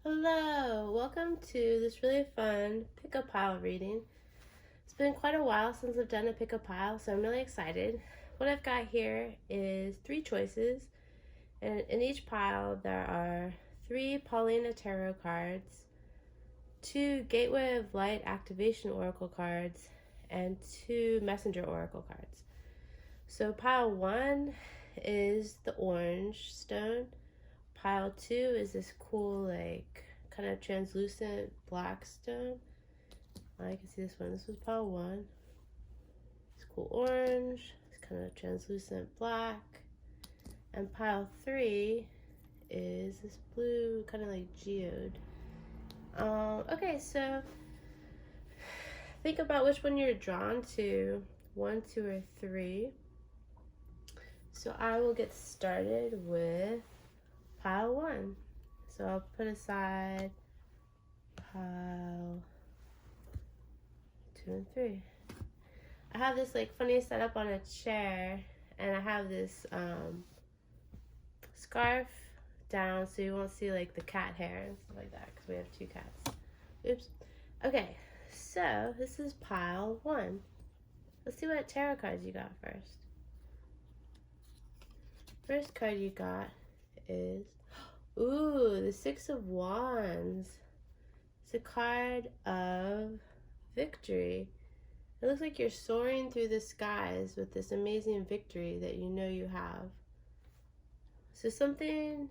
Hello, welcome to this really fun pick-up pile reading. It's been quite a while since I've done a pick-up pile, so I'm really excited. What I've got here is 3 choices, and in each pile there are 3 Paulina Tarot cards, 2 Gateway of Light Activation Oracle cards, and 2 Messenger Oracle cards. So pile 1 is the orange stone. Pile 2 is this cool, kind of translucent black stone. I can see this one. This was pile 1. It's cool orange. It's kind of translucent black. And pile 3 is this blue, kind of like geode. Okay, so think about which one you're drawn to, 1, 2, or 3. So I will get started with pile 1. So I'll put aside pile 2 and 3. I have this funny setup on a chair, and I have this scarf down so you won't see the cat hair and stuff like that because we have 2 cats. Oops. Okay, so this is pile 1. Let's see what tarot cards you got first. First card you got is, ooh, the 6 of Wands. It's a card of victory. It looks like you're soaring through the skies with this amazing victory that you know you have. So something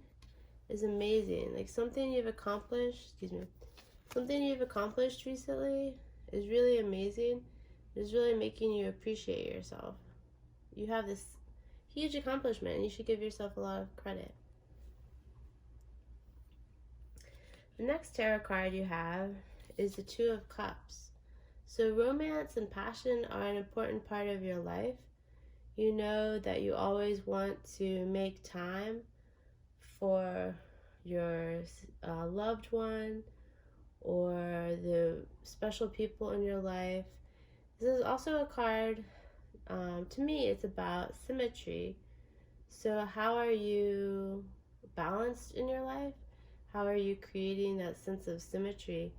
is amazing, something you've accomplished, something you've accomplished recently is really amazing. It's really making you appreciate yourself. You have this huge accomplishment and you should give yourself a lot of credit. The next tarot card you have is the 2 of Cups. So romance and passion are an important part of your life. You know that you always want to make time for your loved one or the special people in your life. This is also a card, to me, it's about symmetry. So how are you balanced in your life? How are you creating that sense of symmetry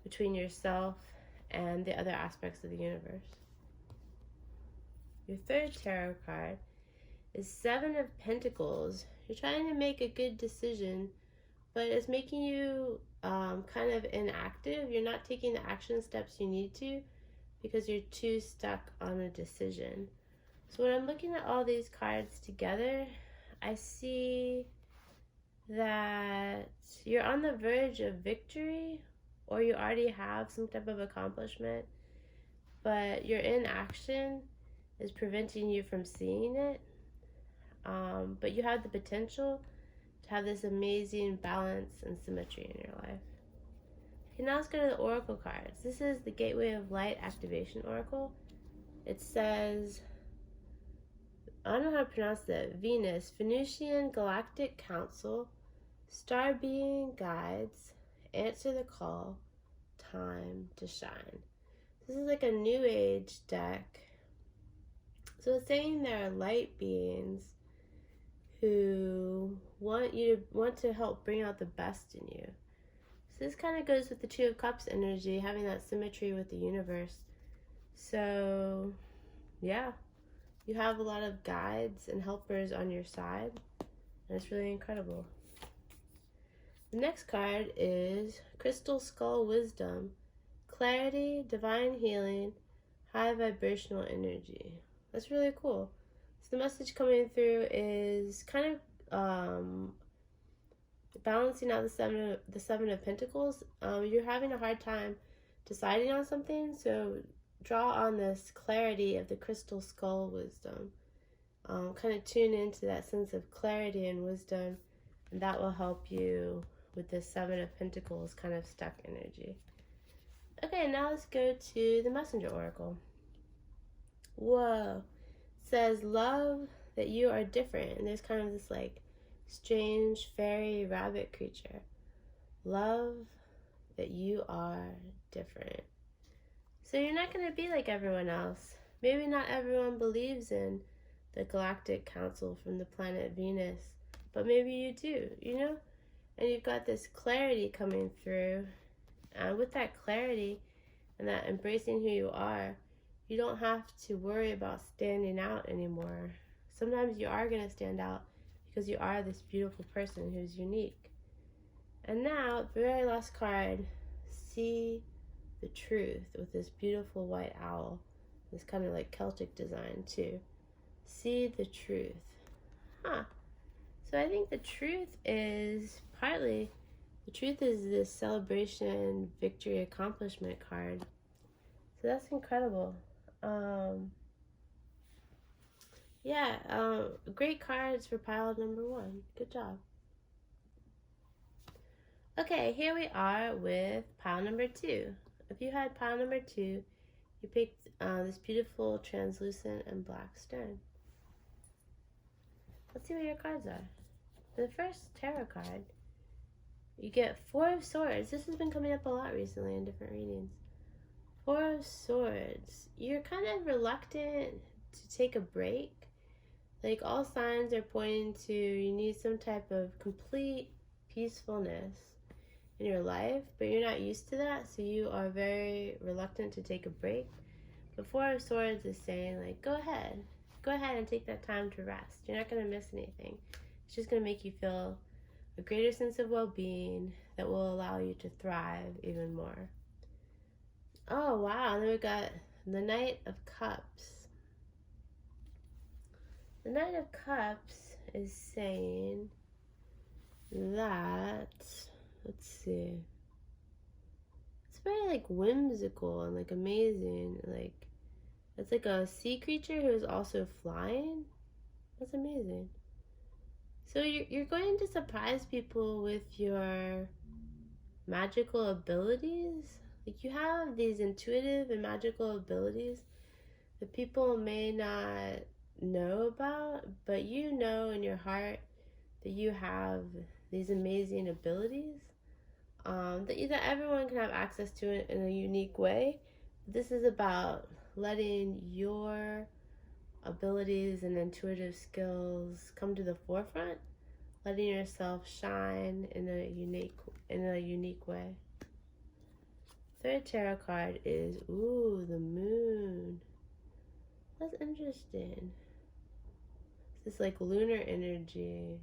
between yourself and the other aspects of the universe? Your third tarot card is 7 of Pentacles. You're trying to make a good decision, but it's making you kind of inactive. You're not taking the action steps you need to because you're too stuck on a decision. So when I'm looking at all these cards together, I see that you're on the verge of victory, or you already have some type of accomplishment, but your inaction is preventing you from seeing it. But you have the potential to have this amazing balance and symmetry in your life. Okay, now let's go to the Oracle cards. This is the Gateway of Light Activation Oracle. It says, I don't know how to pronounce that, Venus, Venusian Galactic Council, Star Being Guides, Answer the Call, Time to Shine. This is like a new age deck. So it's saying there are light beings who want to help bring out the best in you. So this kind of goes with the 2 of Cups energy, having that symmetry with the universe. So yeah, you have a lot of guides and helpers on your side, and it's really incredible. The next card is Crystal Skull Wisdom, Clarity, Divine Healing, High Vibrational Energy. That's really cool. So the message coming through is kind of balancing out the 7 of Pentacles. You're having a hard time deciding on something, so draw on this clarity of the Crystal Skull Wisdom. Kind of tune into that sense of clarity and wisdom, and that will help you with this 7 of Pentacles kind of stuck energy. Okay, now let's go to the Messenger Oracle. Whoa. It says, love that you are different. And there's kind of this strange fairy rabbit creature. Love that you are different. So you're not going to be like everyone else. Maybe not everyone believes in the Galactic Council from the planet Venus, but maybe you do, And you've got this clarity coming through. And with that clarity and that embracing who you are, you don't have to worry about standing out anymore. Sometimes you are going to stand out because you are this beautiful person who's unique. And now, the very last card, see the truth, with this beautiful white owl. This kind of like Celtic design too. See the truth. So I think the truth is this celebration, victory, accomplishment card. So that's incredible. Great cards for pile number 1. Good job. Okay, here we are with pile number 2. If you had pile number 2, you picked this beautiful translucent and black stone. Let's see what your cards are. The first tarot card, you get 4 of Swords. This has been coming up a lot recently in different readings. 4 of Swords. You're kind of reluctant to take a break. Like, all signs are pointing to you need some type of complete peacefulness in your life, but you're not used to that, so you are very reluctant to take a break. But 4 of Swords is saying, like, go ahead and take that time to rest. You're not going to miss anything. It's just going to make you feel a greater sense of well-being that will allow you to thrive even more. Oh, wow. And then we got the Knight of Cups. The Knight of Cups is saying that, let's see, it's very like whimsical and like amazing. Like, it's like a sea creature who is also flying. That's amazing. So you're going to surprise people with your magical abilities. Like, you have these intuitive and magical abilities that people may not know about, but you know in your heart that you have these amazing abilities that everyone can have access to it in a unique way. This is about letting your abilities and intuitive skills come to the forefront, letting yourself shine in a unique way. Third tarot card is the Moon. That's interesting. It's this like lunar energy.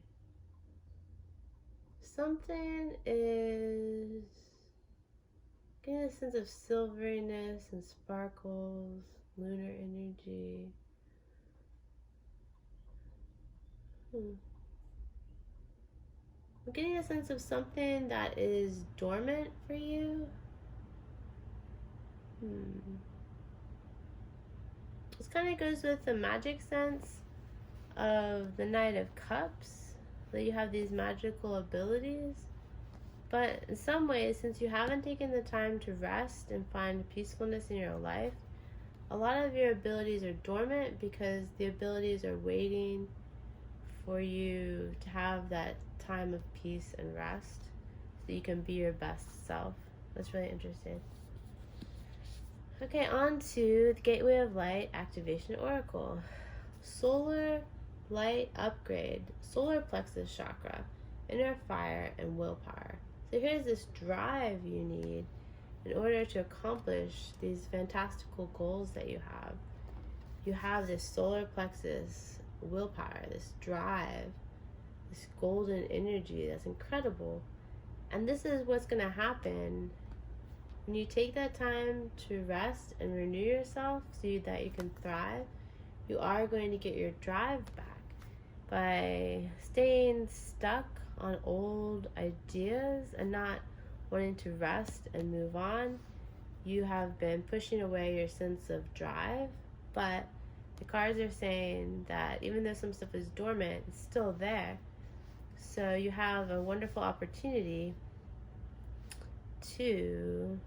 Something is getting a sense of silveriness and sparkles, lunar energy. I'm getting a sense of something that is dormant for you. This kind of goes with the magic sense of the Knight of Cups, that you have these magical abilities. But in some ways, since you haven't taken the time to rest and find peacefulness in your life, a lot of your abilities are dormant because the abilities are waiting for you to have that time of peace and rest so you can be your best self. That's really interesting. Okay, on to the Gateway of Light Activation Oracle. Solar Light Upgrade, Solar Plexus Chakra, Inner Fire, and Willpower. So here's this drive you need in order to accomplish these fantastical goals that you have. You have this solar plexus willpower, this drive, this golden energy that's incredible. And this is what's going to happen when you take that time to rest and renew yourself so that you can thrive. You are going to get your drive back. By staying stuck on old ideas and not wanting to rest and move on, you have been pushing away your sense of drive. But the cards are saying that even though some stuff is dormant, it's still there. So you have a wonderful opportunity to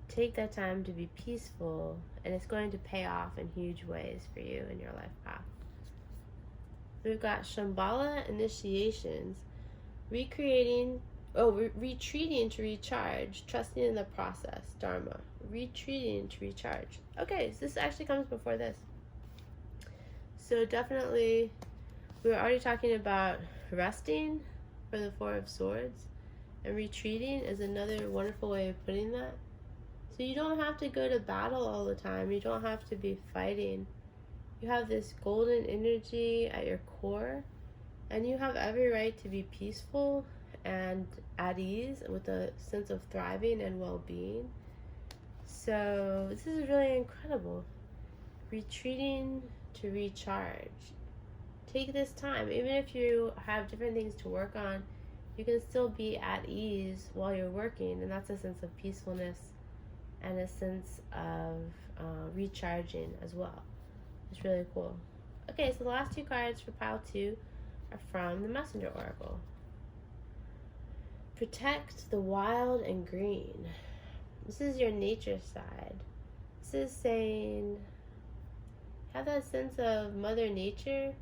take that time to be peaceful, and it's going to pay off in huge ways for you in your life path. We've got Shambhala Initiations, retreating to recharge, trusting in the process, Dharma, retreating to recharge. Okay, so this actually comes before this. So definitely, we were already talking about resting, for the Four of Swords. And retreating is another wonderful way of putting that. So you don't have to go to battle all the time. You don't have to be fighting. You have this golden energy at your core, and you have every right to be peaceful and at ease with a sense of thriving and well-being. So this is really incredible. Retreating to recharge. Take this time. Even if you have different things to work on, you can still be at ease while you're working, and that's a sense of peacefulness and a sense of recharging as well. It's really cool. Okay, so the last two cards for pile 2 are from the Messenger Oracle. Protect the wild and green. This is your nature side. This is saying, have that sense of Mother Nature.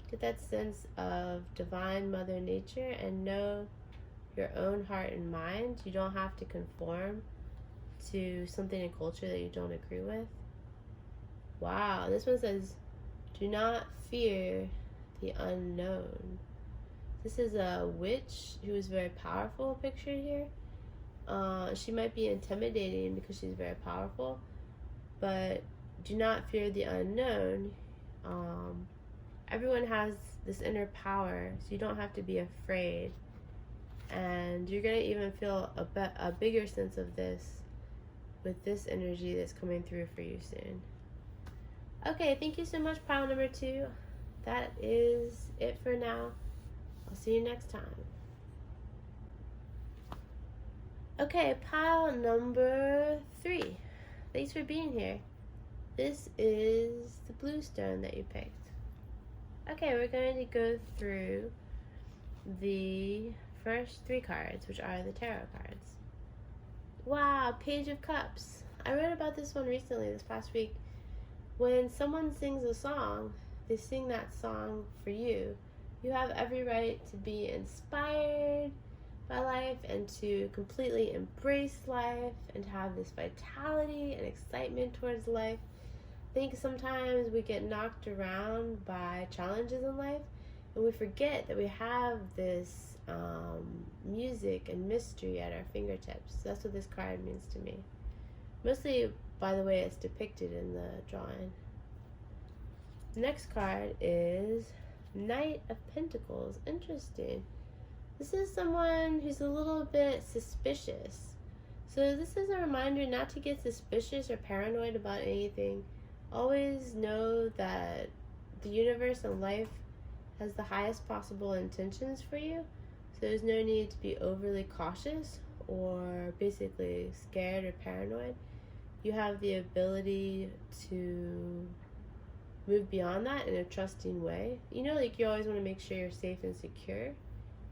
Get that sense of divine Mother Nature and know your own heart and mind. You don't have to conform to something in culture that you don't agree with. Wow, this one says, do not fear the unknown. This is a witch who is very powerful pictured here. She might be intimidating because she's very powerful, but do not fear the unknown. Everyone has this inner power, so you don't have to be afraid. And you're going to even feel a bigger sense of this with this energy that's coming through for you soon. Okay, thank you so much, pile number 2. That is it for now. I'll see you next time. Okay, pile number 3. Thanks for being here. This is the blue stone that you picked. Okay, we're going to go through the first 3 cards, which are the tarot cards. Wow, Page of Cups. I read about this one recently, this past week. When someone sings a song, they sing that song for you. You have every right to be inspired by life and to completely embrace life and to have this vitality and excitement towards life. I think sometimes we get knocked around by challenges in life and we forget that we have this music and mystery at our fingertips. So that's what this card means to me. Mostly by the way it's depicted in the drawing. The next card is Knight of Pentacles. Interesting. This is someone who's a little bit suspicious. So this is a reminder not to get suspicious or paranoid about anything. Always know that the universe and life has the highest possible intentions for you. So there's no need to be overly cautious or basically scared or paranoid. You have the ability to move beyond that in a trusting way. You know, like you always want to make sure you're safe and secure.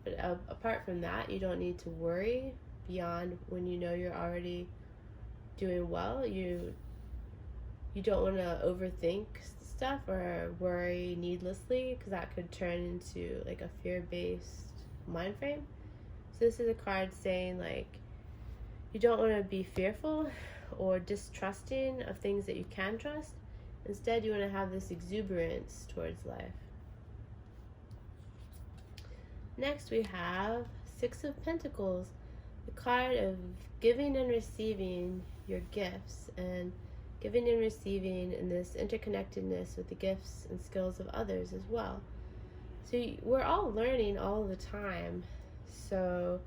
But apart from that, you don't need to worry beyond when you know you're already doing well. You don't want to overthink stuff or worry needlessly, because that could turn into like a fear-based mind frame. So this is a card saying like you don't want to be fearful or distrusting of things that you can trust. Instead, you want to have this exuberance towards life. Next, we have Six of Pentacles, the card of giving and receiving your gifts, and giving and receiving in this interconnectedness with the gifts and skills of others as well. So we're all learning all the time. So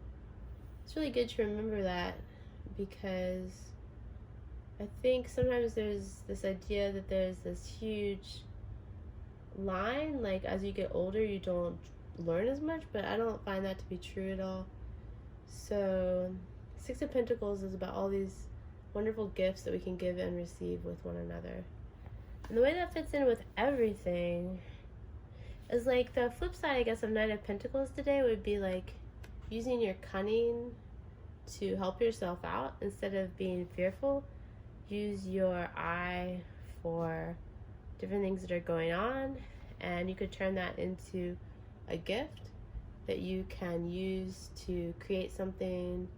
it's really good to remember that, because I think sometimes there's this idea that there's this huge line, like as you get older you don't learn as much, but I don't find that to be true at all. So Six of Pentacles is about all these wonderful gifts that we can give and receive with one another. And the way that fits in with everything is like the flip side, I guess, of Knight of Pentacles today would be like using your cunning to help yourself out instead of being fearful. Use your eye for different things that are going on, and you could turn that into a gift that you can use to create something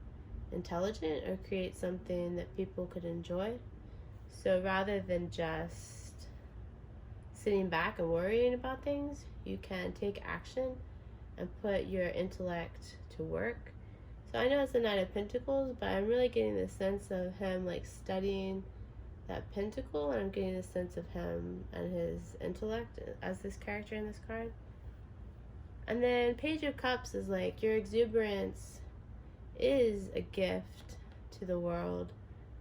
intelligent or create something that people could enjoy. So rather than just sitting back and worrying about things, you can take action and put your intellect to work. So I know it's the Knight of Pentacles, but I'm really getting the sense of him like studying that pentacle, and I'm getting the sense of him and his intellect as this character in this card. And then Page of Cups is like your exuberance is a gift to the world,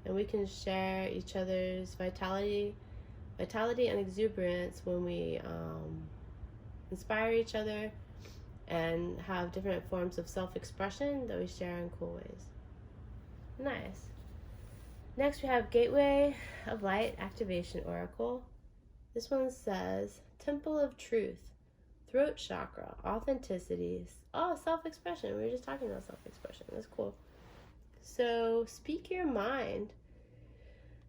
and we can share each other's vitality and exuberance when we inspire each other and have different forms of self-expression that we share in cool ways. Nice. Next we have Gateway of Light Activation Oracle. This one says Temple of Truth, Throat Chakra, Authenticity. Oh, self-expression. We were just talking about self-expression. That's cool. So speak your mind,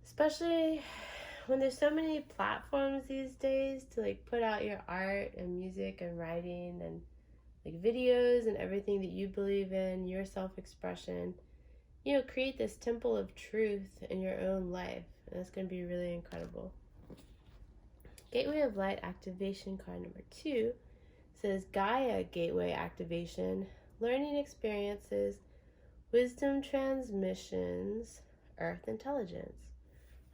especially when there's so many platforms these days to like put out your art and music and writing and like videos and everything that you believe in, your self-expression. You know, create this temple of truth in your own life, and it's going to be really incredible. Gateway of Light Activation card number 2 says Gaia Gateway Activation, Learning Experiences, Wisdom Transmissions, Earth Intelligence.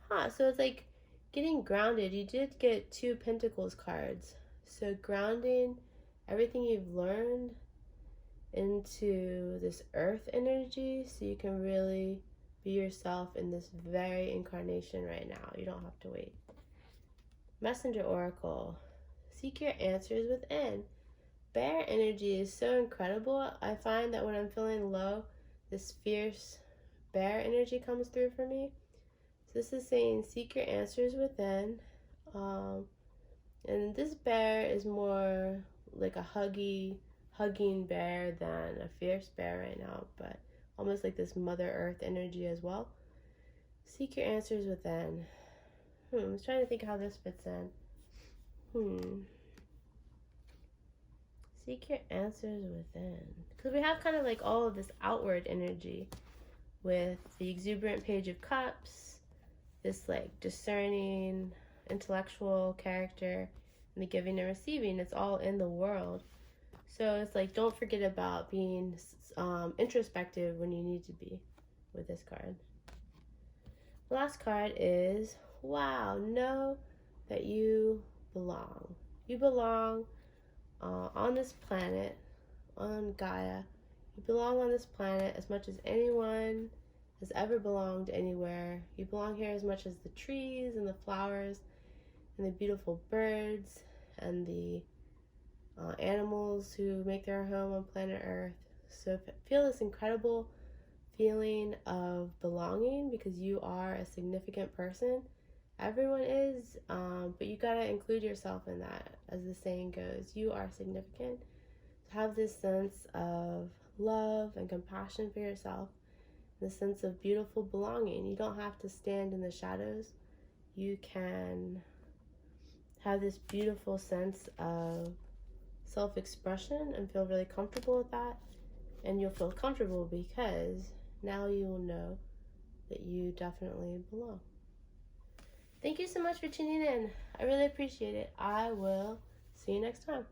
So it's like getting grounded. You did get 2 Pentacles cards. So grounding everything you've learned into this earth energy so you can really be yourself in this very incarnation right now. You don't have to wait. Messenger Oracle, seek your answers within. Bear energy is so incredible. I find that when I'm feeling low, this fierce bear energy comes through for me. So this is saying seek your answers within. And this bear is more like a hugging bear than a fierce bear right now, but almost like this Mother Earth energy as well. Seek your answers within. I was trying to think how this fits in. Seek your answers within. Because we have kind of like all of this outward energy with the exuberant Page of Cups, this like discerning, intellectual character, and the giving and receiving. It's all in the world. So it's like, don't forget about being introspective when you need to be with this card. The last card is, wow, know that you belong. You belong on this planet, on Gaia. You belong on this planet as much as anyone has ever belonged anywhere. You belong here as much as the trees and the flowers and the beautiful birds and the animals who make their home on planet Earth. So feel this incredible feeling of belonging because you are a significant person. Everyone is, but you gotta include yourself in that. As the saying goes, you are significant. So have this sense of love and compassion for yourself, the sense of beautiful belonging. You don't have to stand in the shadows. You can have this beautiful sense of self-expression and feel really comfortable with that. And you'll feel comfortable because now you will know that you definitely belong. Thank you so much for tuning in. I really appreciate it. I will see you next time.